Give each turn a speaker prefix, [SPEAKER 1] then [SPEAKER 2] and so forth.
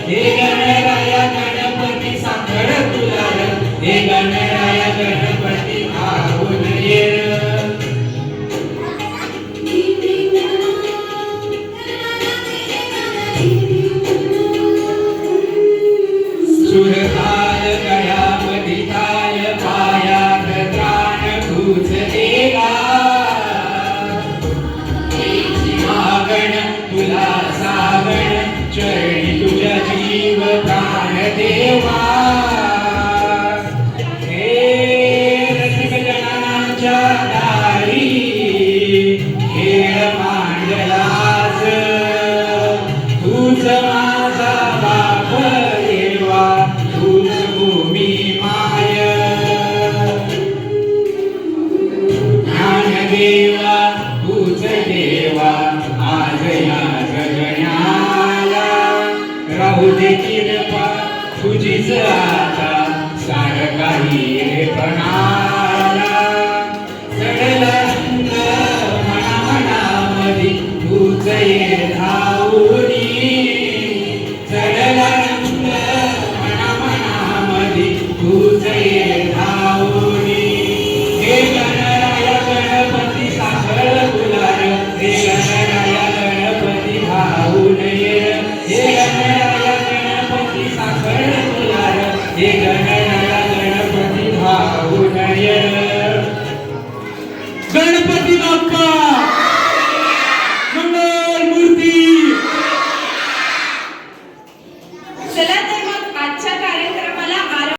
[SPEAKER 1] हे गणराया गणपती साखर तुला र, हे गणराया गणपती धावून ये र. सुरताल गळ्यामधी ताल पायात त्राण तूच देवा, मागण तुला सागण चरणी तुझ्या जीव प्राण देवा. हे रसिक जनांच्या दारी खेळ मांडलास, तूच माझा बाप देवा, तूच भूमी माय. ज्ञानदेवा तूच देवा आज या गगनाला, राहू दे कृपा तुझीच आता सारखाही पणाला. चढला रंग मना मनामधी तूच ये धावूनी, चढला रंग मना मनामधी तूच ये धावूनी. हे गणराया गणपती साखर तुला र, हे गणराया गणपती धावून ये र, हे गणराया गणपती साखर तुला र, हे गणराया गणपती धावून ये र. गणपती बाप्पा मंगल मूर्ती.
[SPEAKER 2] चला तर